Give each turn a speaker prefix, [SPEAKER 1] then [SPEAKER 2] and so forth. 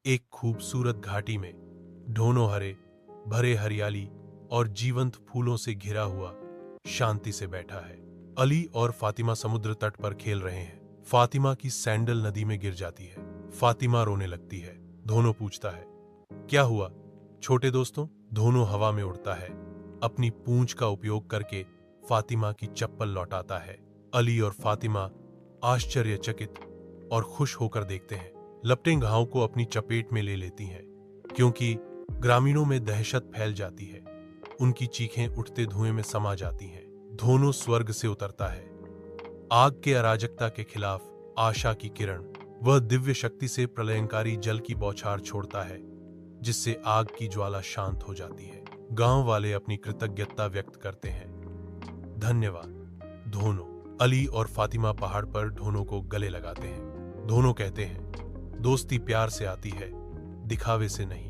[SPEAKER 1] एक खूबसूरत घाटी में ढोनो हरे भरे हरियाली और जीवंत फूलों से घिरा हुआ शांति से बैठा है। अली और फातिमा समुद्र तट पर खेल रहे हैं। फातिमा की सैंडल नदी में गिर जाती है। फातिमा रोने लगती है। धोनो पूछता है, क्या हुआ छोटे दोस्तों? धोनो हवा में उड़ता है। अपनी पूंछ का उपयोग करके फातिमा की चप्पल लौटाता है। अली और फातिमा आश्चर्यचकित और खुश होकर देखते हैं। लपटें घाव को अपनी चपेट में ले लेती हैं, क्योंकि ग्रामीणों में दहशत फैल जाती है। उनकी चीखें उठते धुएं में समा जाती हैं। धोनो स्वर्ग से उतरता है। आग के अराजकता के खिलाफ आशा की किरण। वह दिव्य शक्ति से प्रलयंकारी जल की बौछार छोड़ता है, जिससे आग की ज्वाला शांत हो जाती है। गांव वाले अपनी कृतज्ञता व्यक्त करते हैं। धन्यवाद धोनो। अली और फातिमा पहाड़ पर धोनो को गले लगाते हैं। धोनो कहते हैं, दोस्ती प्यार से आती है, दिखावे से नहीं।